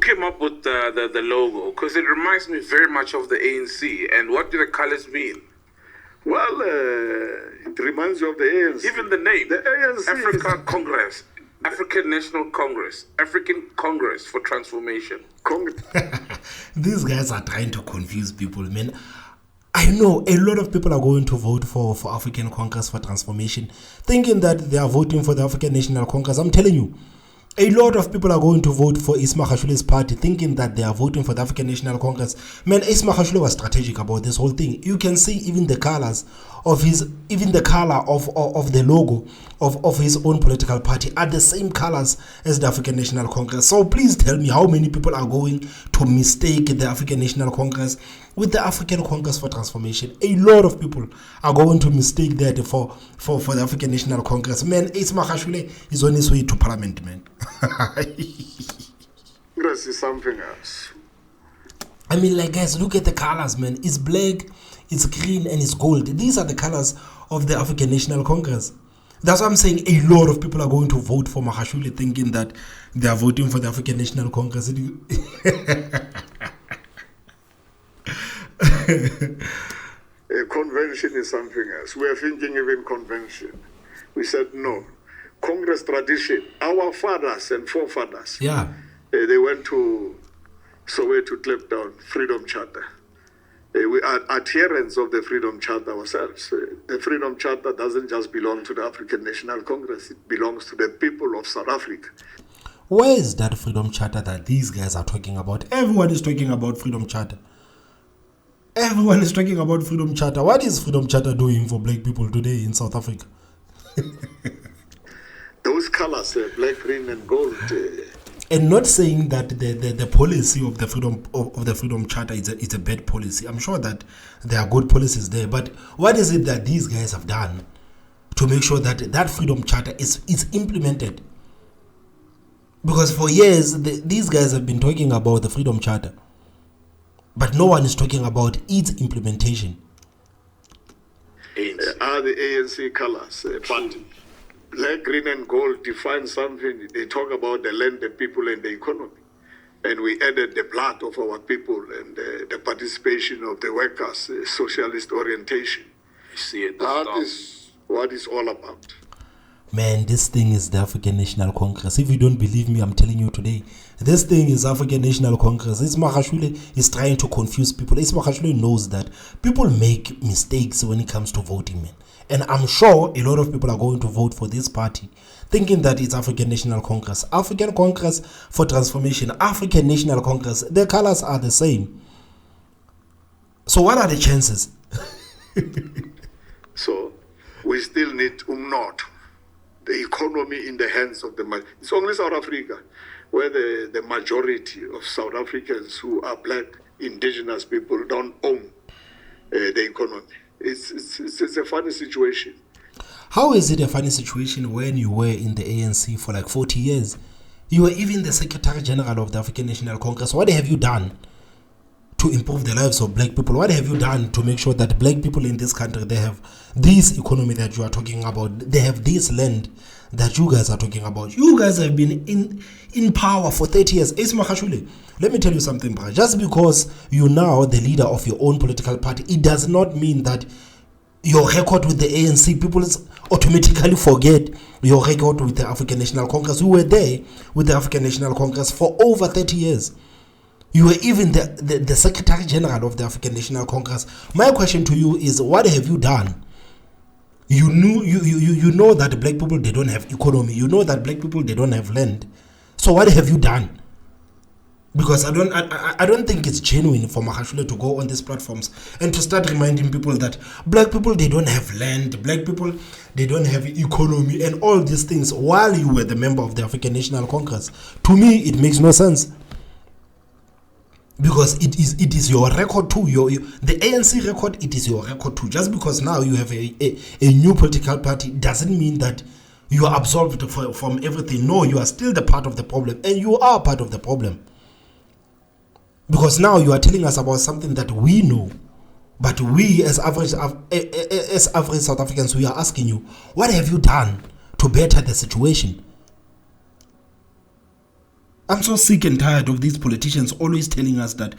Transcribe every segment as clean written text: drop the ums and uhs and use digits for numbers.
came up with the logo? Because it reminds me very much of the ANC. And what do the colors mean? Well, it reminds you of the ANC. Even the name. The ANC. Africa Congress. African National Congress. African Congress for Transformation. These guys are trying to confuse people, man. I know a lot of people are going to vote for African Congress for Transformation, thinking that they are voting for the African National Congress. I'm telling you, a lot of people are going to vote for Ace Magashule's party, thinking that they are voting for the African National Congress. Man, Ace Magashule was strategic about this whole thing. You can see even the colors of the color of the logo of his own political party are the same colors as the African National Congress. So please tell me how many people are going to mistake the African National Congress with the African Congress for Transformation. A lot of people are going to mistake that for the African National Congress. Man, Ace Magashule is on his way to parliament, man. Congress is something else. I mean, like, guys, look at the colors, man. It's black, it's green, and it's gold. These are the colors of the African National Congress. That's why I'm saying a lot of people are going to vote for Magashule, thinking that they are voting for the African National Congress. A convention is something else. We are thinking even convention. We said no. Congress tradition. Our fathers and forefathers. Yeah. They went to Soweto to clap down Freedom Charter. We are adherents of the Freedom Charter ourselves. The Freedom Charter doesn't just belong to the African National Congress. It belongs to the people of South Africa. Where is that Freedom Charter that these guys are talking about? Everyone is talking about Freedom Charter. Everyone is talking about Freedom Charter. What is Freedom Charter doing for black people today in South Africa? Those colors, black, green, and gold. And not saying that the policy of the Freedom Charter is a bad policy. I'm sure that there are good policies there. But what is it that these guys have done to make sure that that Freedom Charter is implemented? Because for years, these guys have been talking about the Freedom Charter, but no one is talking about its implementation. Are the ANC colors, but black, green, and gold define something. They talk about the land, the people, and the economy. And we added the blood of our people and the participation of the workers, socialist orientation. You see it. That is what it's all about. Man, this thing is the African National Congress. If you don't believe me, I'm telling you today, this thing is African National Congress. Ace Magashule is trying to confuse people. Ace Magashule knows that people make mistakes when it comes to voting, man. And I'm sure a lot of people are going to vote for this party, thinking that it's African National Congress. African Congress for Transformation, African National Congress, the colors are the same. So what are the chances? So we still need umnotho, the economy in the hands of the majority. It's only South Africa where the majority of South Africans who are black, indigenous people don't own the economy. It's a funny situation. How is it a funny situation when you were in the ANC for like 40 years? You were even the Secretary General of the African National Congress. What have you done to improve the lives of black people? What have you done to make sure that black people in this country, they have this economy that you are talking about, they have this land that you guys are talking about? You guys have been in power for 30 years. Ace Magashule, let me tell you something, bro. Just because you're now the leader of your own political party, it does not mean that your record with the ANC, people automatically forget your record with the African National Congress. You were there with the African National Congress for over 30 years. You were even the Secretary General of the African National Congress. My question to you is, what have you done? You know that black people, they don't have economy. You know that black people, they don't have land. So what have you done? Because I don't think it's genuine for Magashule to go on these platforms and to start reminding people that black people, they don't have land, black people, they don't have economy and all these things while you were the member of the African National Congress. To me, it makes no sense. Because it is your record too. The ANC record, it is your record too. Just because now you have a new political party doesn't mean that you are absolved from everything. No, you are still the part of the problem, and you are part of the problem. Because now you are telling us about something that we know, but we as average South Africans, we are asking you, what have you done to better the situation? I'm so sick and tired of these politicians always telling us that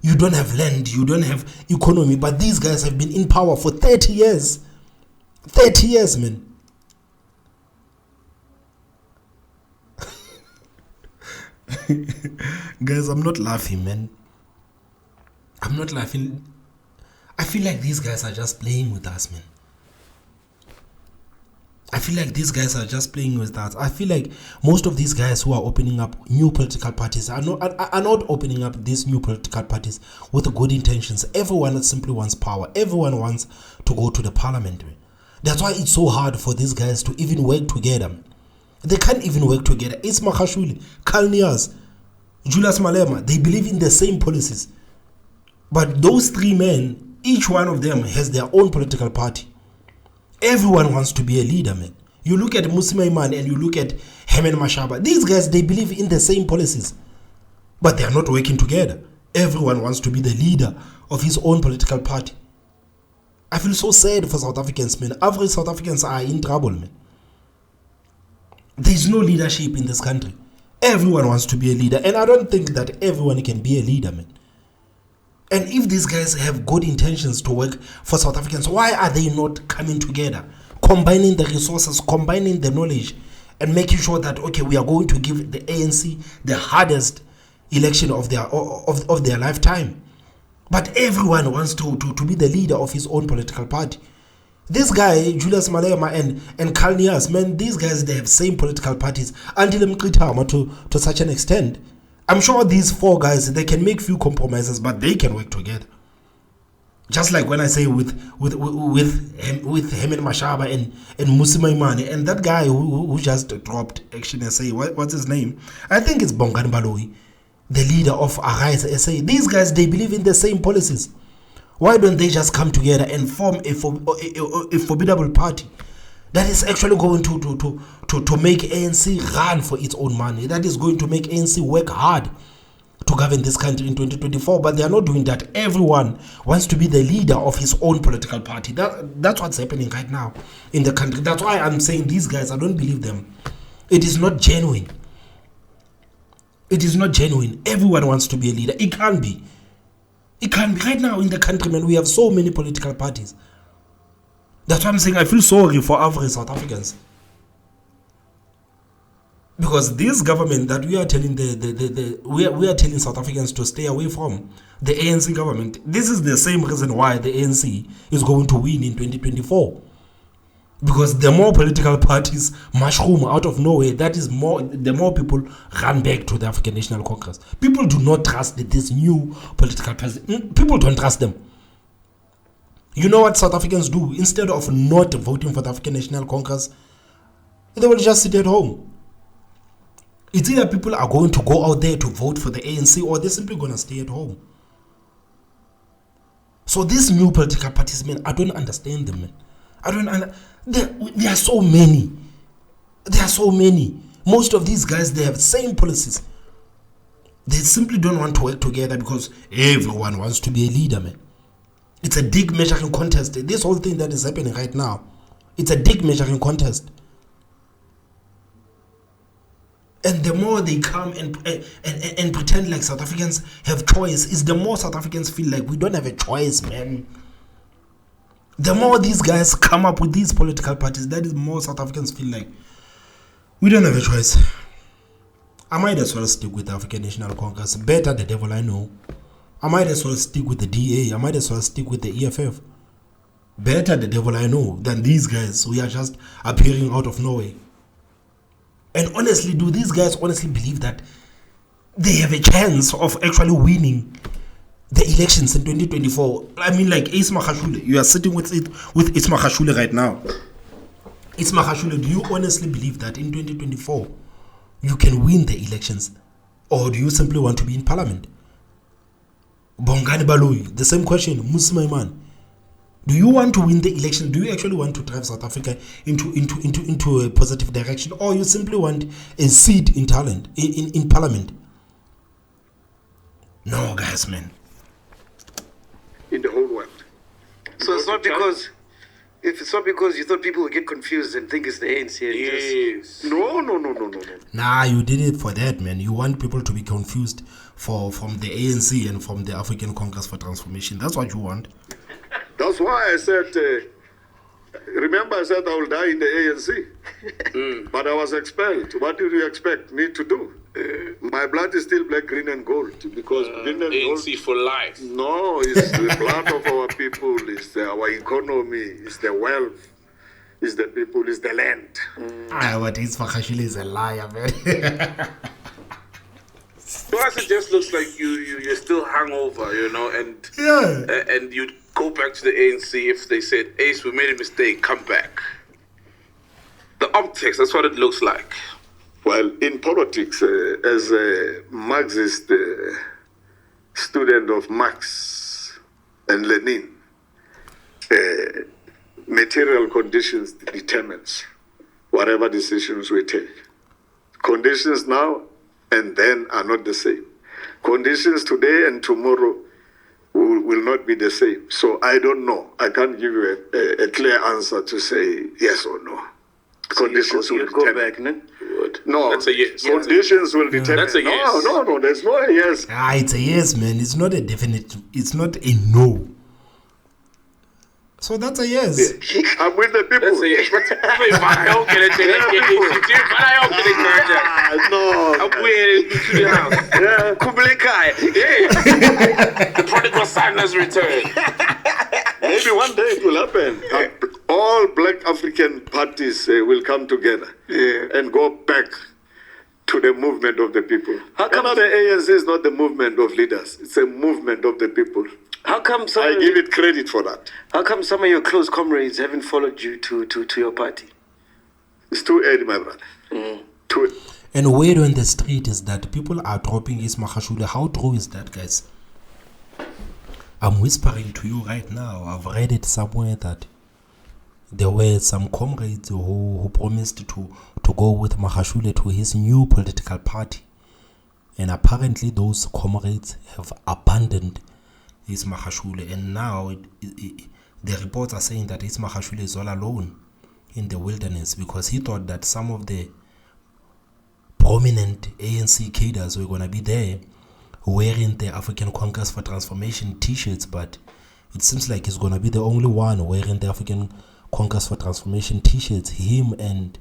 you don't have land, you don't have economy, but these guys have been in power for 30 years. 30 years, man. Guys, I'm not laughing, man. I'm not laughing. I feel like these guys are just playing with us, man. I feel like these guys are just playing with us. I feel like most of these guys who are opening up new political parties are not opening up these new political parties with good intentions. Everyone simply wants power. Everyone wants to go to the parliament. That's why it's so hard for these guys to even work together. They can't even work together. Ace Magashule, Kalnias, Julius Malema, they believe in the same policies. But those three men, each one of them has their own political party. Everyone wants to be a leader, man. You look at Musimaiman and you look at Hemen Mashaba. These guys, they believe in the same policies. But they are not working together. Everyone wants to be the leader of his own political party. I feel so sad for South Africans, man. Average South Africans are in trouble, man. There is no leadership in this country. Everyone wants to be a leader. And I don't think that everyone can be a leader, man. And if these guys have good intentions to work for South Africans, why are they not coming together, combining the resources, combining the knowledge, and making sure that, okay, we are going to give the ANC the hardest election of their lifetime? But everyone wants to be the leader of his own political party. This guy, Julius Malema and Kalnias, man, these guys, they have same political parties until Mqitama to such an extent. I'm sure these four guys, they can make few compromises, but they can work together. Just like when I say with Hemen Mashaba and Musimaiman and that guy who just dropped Action SA, what's his name? I think it's Bongani Baloyi, the leader of Arise SA. These guys, they believe in the same policies. Why don't they just come together and form a formidable party that is actually going to make ANC run for its own money, that is going to make ANC work hard to govern this country in 2024? But they are not doing that. Everyone wants to be the leader of his own political party. That's what's happening right now in the country. That's why I'm saying these guys, I don't believe them. It is not genuine. It is not genuine. Everyone wants to be a leader. It can't be. It can't be. Right now in the country, man, we have so many political parties. That's why I'm saying I feel sorry for average South Africans. Because this government that we are telling we are telling South Africans to stay away from, the ANC government, this is the same reason why the ANC is going to win in 2024. Because the more political parties mushroom out of nowhere, the more people run back to the African National Congress. People do not trust this new political party. People don't trust them. You know what South Africans do? Instead of not voting for the African National Congress, they will just sit at home. It's either people are going to go out there to vote for the ANC or they're simply going to stay at home. So these new political parties, man, I don't understand them, man. There are so many. There are so many. Most of these guys, they have the same policies. They simply don't want to work together because everyone wants to be a leader, man. It's a dick measuring contest. This whole thing that is happening right now, it's a dick measuring contest. And the more they come and pretend like South Africans have choice, is the more South Africans feel like we don't have a choice, man. The more these guys come up with these political parties, that is more South Africans feel like we don't have a choice. I might as well stick with the African National Congress. Better the devil I know. I might as well stick with the DA. I might as well stick with the EFF. Better the devil I know than these guys who are just appearing out of nowhere. And honestly, do these guys honestly believe that they have a chance of actually winning the elections in 2024? I mean, like Ace Magashule, you are sitting with Ace Magashule right now. Ace Magashule, do you honestly believe that in 2024 you can win the elections? Or do you simply want to be in parliament? Bongani Baloyi, the same question. Musimaiman, do you want to win the election? Do you actually want to drive South Africa into a positive direction, or you simply want a seat in parliament? No, guys, man. In the whole world. So it's not because If it's not because you thought people would get confused and think it's the ANC. And Yes. No. Nah, you did it for that, man. You want people to be confused from the ANC and from the African Congress for Transformation. That's what you want. That's why I said, remember I said I will die in the ANC. But I was expelled. What did you expect me to do? My blood is still black, green and gold. Because green and gold... ANC for life. No, it's the blood of our people, it's our economy, it's the wealth, it's the people, it's the land. What Ace Magashule is a liar, man. To us, it just looks like you're still hungover, you know, and Yeah. and you'd go back to the ANC if they said, Ace, we made a mistake, come back. The optics, that's what it looks like. Well, in politics, as a Marxist student of Marx and Lenin, material conditions determines whatever decisions we take. Conditions now and then are not the same. Conditions today and tomorrow will not be the same. So I don't know. I can't give you a clear answer to say yes or no. Conditions will go determine. back, no? No, That's a yes. conditions will determine. That's a yes. No, there's no yes. It's a yes, man. It's not a definite. It's not a no. So that's a yes. I'm with the people. That's a yes. The prodigal son has returned. Maybe one day it will happen. All black African parties will come together and go back to the movement of the people. How come the ANC is not the movement of leaders? It's a movement of the people. How come some I give it credit for that. How come some of your close comrades haven't followed you to your party? It's too early, my brother. Too early. And word on the street is that people are dropping Ace Magashule. How true is that, guys? I'm whispering to you right now. I've read it somewhere that there were some comrades who promised to go with Magashule to his new political party. And apparently those comrades have abandoned Ace Magashule. And now the reports are saying that Ace Magashule is all alone in the wilderness because he thought that some of the prominent ANC cadres were going to be there wearing the African Congress for Transformation t-shirts, but it seems like he's going to be the only one wearing the African Congress for Transformation t-shirts, him and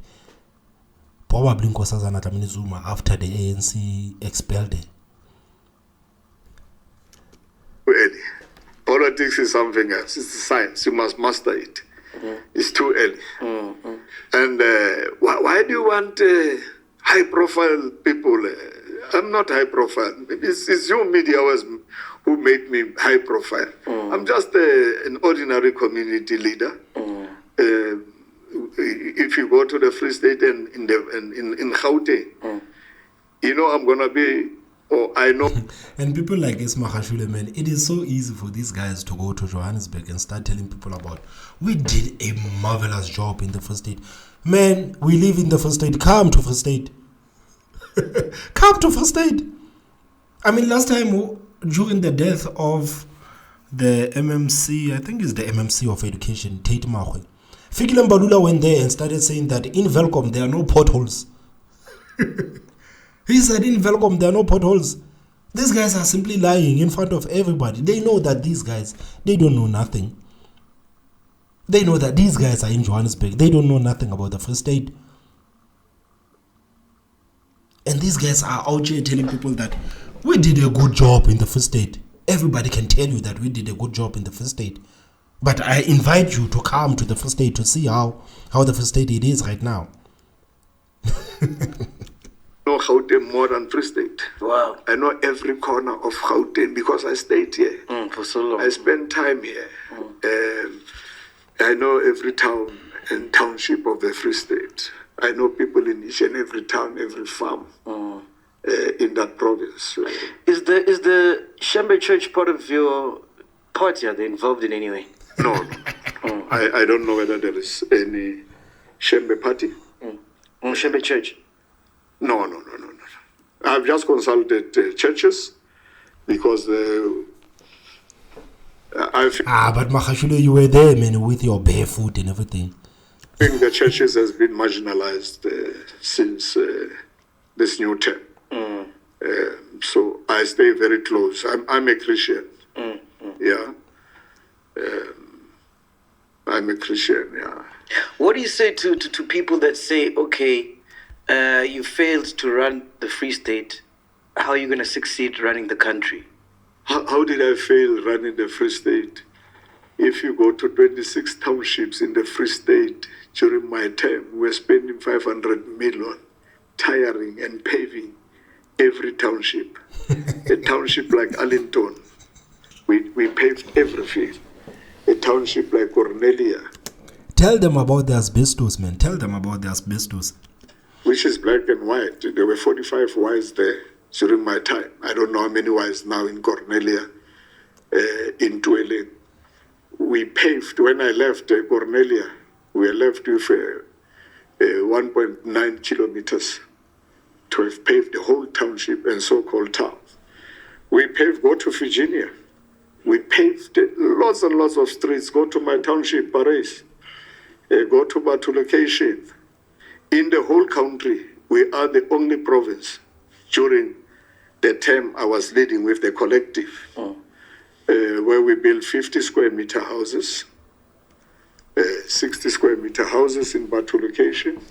probably Nkosazana Dlamini Zuma after the ANC expelled it. Early. Politics is something else. It's a science. You must master it. It's too early. And why do you want high-profile people? I'm not high-profile. It's your media who made me high-profile. I'm just an ordinary community leader. If you go to the Free State and in Gauteng, you know I'm gonna be. Oh, I know. And people like Ace Magashule, man, it is so easy for these guys to go to Johannesburg and start telling people about, we did a marvelous job in the Free State. Man, we live in the Free State. Come to Free State. Come to Free State. I mean, last time during the death of the MMC, I think it's the MMC of Education, Tate Mahwe, Fikile Mbalula went there and started saying that in Velcom there are no potholes. He said in Velcom there are no potholes. These guys are simply lying in front of everybody. They know that these guys, they don't know nothing. They know that these guys are in Johannesburg. They don't know nothing about the Free State. And these guys are out here telling people that we did a good job in the Free State. Everybody can tell you that we did a good job in the Free State. But I invite you to come to the Free State to see how the Free State it is right now. I know Gauteng more than Free State. Wow. I know every corner of Gauteng because I stayed here. For so long. I spent time here. I know every town and township of the Free State. I know people in each and every town, every farm in that province. Is the Shembe Church part of your party? Are they involved in any way? No. I don't know whether there is any Shembe party. Shembe Church? No. I've just consulted churches because I think But Magashule, you were there, man, with your barefoot and everything. the churches has been marginalized since this new term. So I stay very close. I'm a Christian. Yeah. I'm a Christian, yeah. What do you say to people that say, okay, you failed to run the Free State, how are you going to succeed running the country? How did I fail running the Free State? If you go to 26 townships in the Free State during my term, we're spending 500 million tiring and paving every township. A township like Arlington, we paved everything. A township like Cornelia, Tell them about the asbestos, man. Tell them about the asbestos. which is black and white. There were 45 Ys there during my time. I don't know how many Ys now in Cornelia, in Dwelling. We paved, when I left Cornelia, we were left with 1.9 kilometers to have paved the whole township and so-called town. We paved, go to Virginia. We paved lots and lots of streets. Go to my township, Paris. Go to Batulucation. In the whole country, we are the only province during the term I was leading with the collective, where we built 50 square meter houses, 60 square meter houses in Batulucation.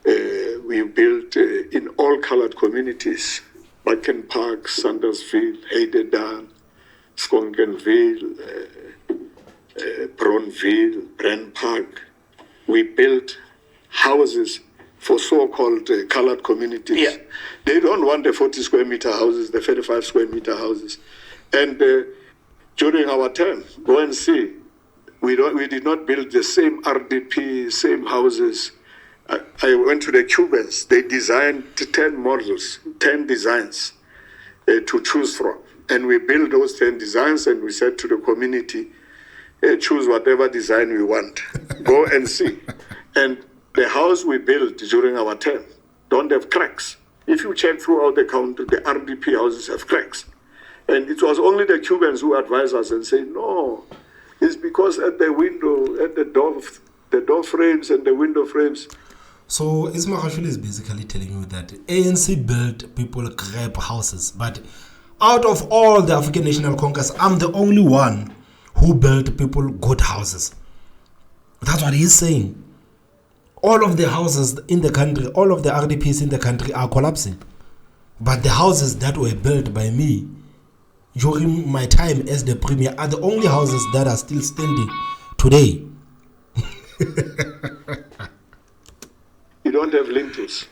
We built in all colored communities, Bucken Park, Sandersville, Haydedan, Skonkenville, Bronville, Brand Park. We built houses for so-called colored communities. Yeah. They don't want the 40 square meter houses, the 35 square meter houses. And during our term, go and see, we did not build the same RDP, same houses. I went to the Cubans. They designed 10 models, 10 designs to choose from. And we built those 10 designs and we said to the community, choose whatever design we want. Go and see. And the house we built during our term don't have cracks. If you check throughout the country, the RDP houses have cracks. And it was only the Cubans who advised us and said, no, it's because at the window, at the door frames and the window frames. So Ace Magashule is basically telling you that ANC built people crap houses, but out of all the African National Congress, I'm the only one who built people good houses. That's what he's saying. All of the houses in the country, all of the RDPs in the country are collapsing. But the houses that were built by me during my time as the premier are the only houses that are still standing today. You don't have lintels.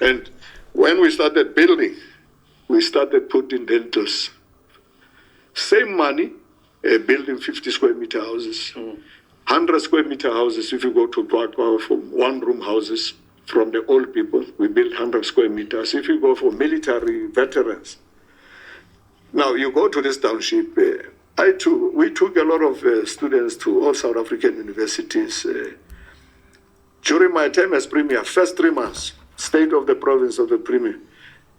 And when we started building, we started putting lintels. Same money, building 50 square meter houses. 100 square meter houses, if you go to Kwakwa, from one-room houses, from the old people, we built 100 square meters. If you go for military veterans, now you go to this township, we took a lot of students to all South African universities. During my time as premier, first 3 months, state of the province of the premier,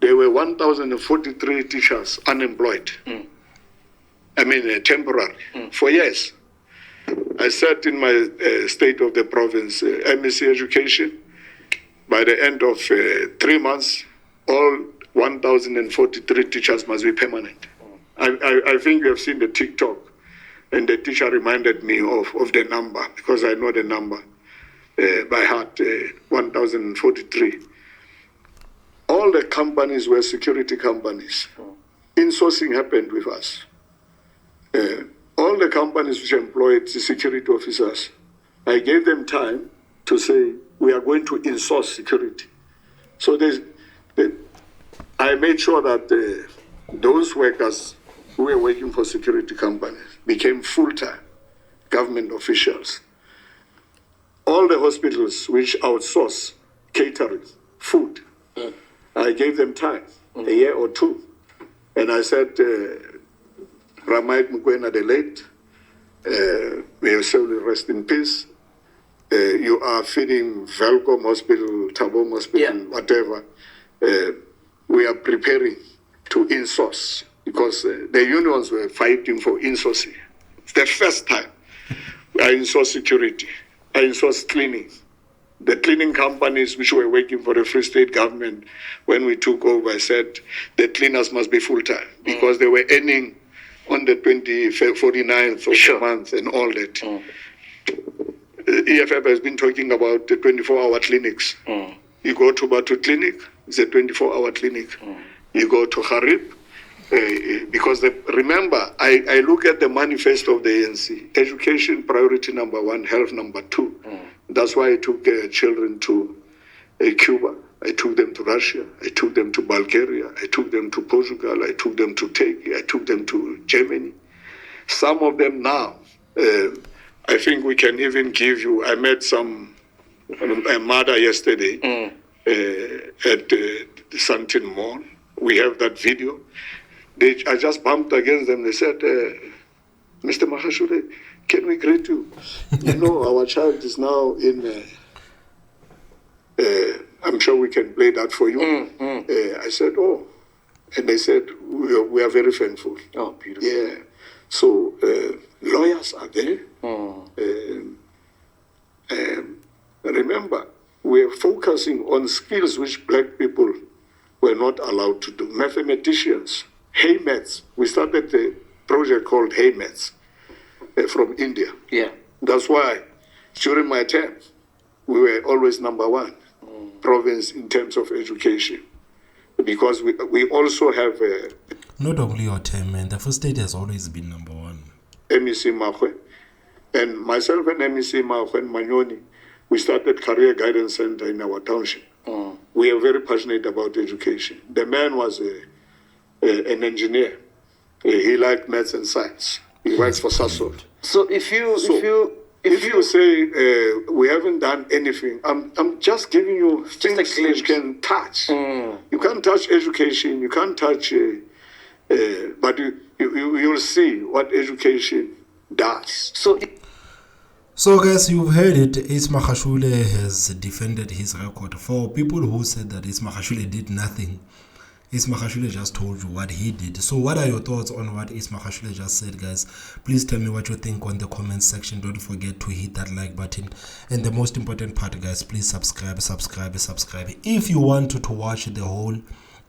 there were 1,043 teachers unemployed. I mean, temporary, for years. I said in my state of the province, MSc education, by the end of 3 months, all 1,043 teachers must be permanent. I think you have seen the TikTok, and the teacher reminded me of the number, because I know the number by heart, 1,043. All the companies were security companies. Insourcing happened with us. All the companies which employed the security officers, I gave them time to say, we are going to insource security. So I made sure that those workers who were working for security companies became full-time government officials. All the hospitals which outsource catering, food, I gave them time, a year or two. And I said, Ramai Mukwena the late, may your soul rest in peace. You are feeding Velcom Hospital, Tabom Hospital, whatever. We are preparing to insource because the unions were fighting for insourcing. It's the first time I insourced security, I insourced cleaning. The cleaning companies which were working for the Free State government, when we took over, said the cleaners must be full-time because they were earning on the 49th of the month and all that. EFF has been talking about the 24-hour clinics. You go to Batu Clinic, it's a 24-hour clinic. You go to Harib, because remember, I look at the manifesto of the ANC. Education, priority number 1, health number 2. That's why I took children to Cuba. I took them to Russia. I took them to Bulgaria. I took them to Portugal. I took them to Turkey. I took them to Germany. Some of them now, I think we can even give you, I met a mother yesterday at the Santin Mall. We have that video. I just bumped against them. They said, Mr. Magashule, can we greet you? You know, our child is now in, I'm sure we can play that for you. I said, oh. And they said, we are very thankful. Oh, beautiful. Yeah. So, lawyers are there. Remember, we're focusing on skills which black people were not allowed to do. Mathematicians, Haymets. We started a project called Haymets from India. Yeah. That's why during my term, we were always number 1 province in terms of education. Because we also have not only your term, man. The Free State has always been number 1. MEC Mahwe. And myself and MEC Mahwe and Manyoni, we started Career Guidance Center in our township. We are very passionate about education. The man was an engineer. He liked maths and science. He works for Sasol. So if you say we haven't done anything, I'm just giving you things that you can touch. You can't touch education. You can't touch, but you'll see what education does. So guys, you've heard it. Ace Magashule has defended his record. For people who said that Ace Magashule did nothing, Ace Magashule just told you what he did. So what are your thoughts on what Ace Magashule just said, guys? Please tell me what you think on the comment section. Don't forget to hit that like button. And the most important part, guys, please subscribe. If you want to watch the whole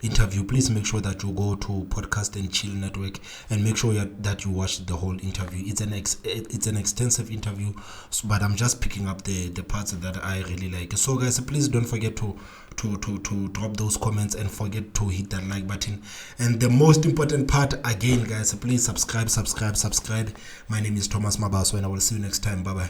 interview, please make sure that you go to Podcast and Chill Network and make sure that you watch the whole interview. It's an extensive interview, but I'm just picking up the parts that I really like. So guys, please don't forget to drop those comments and forget to hit that like button. And the most important part, again, guys, please subscribe. My name is Thomas Mabaso, and I will see you next time. Bye bye.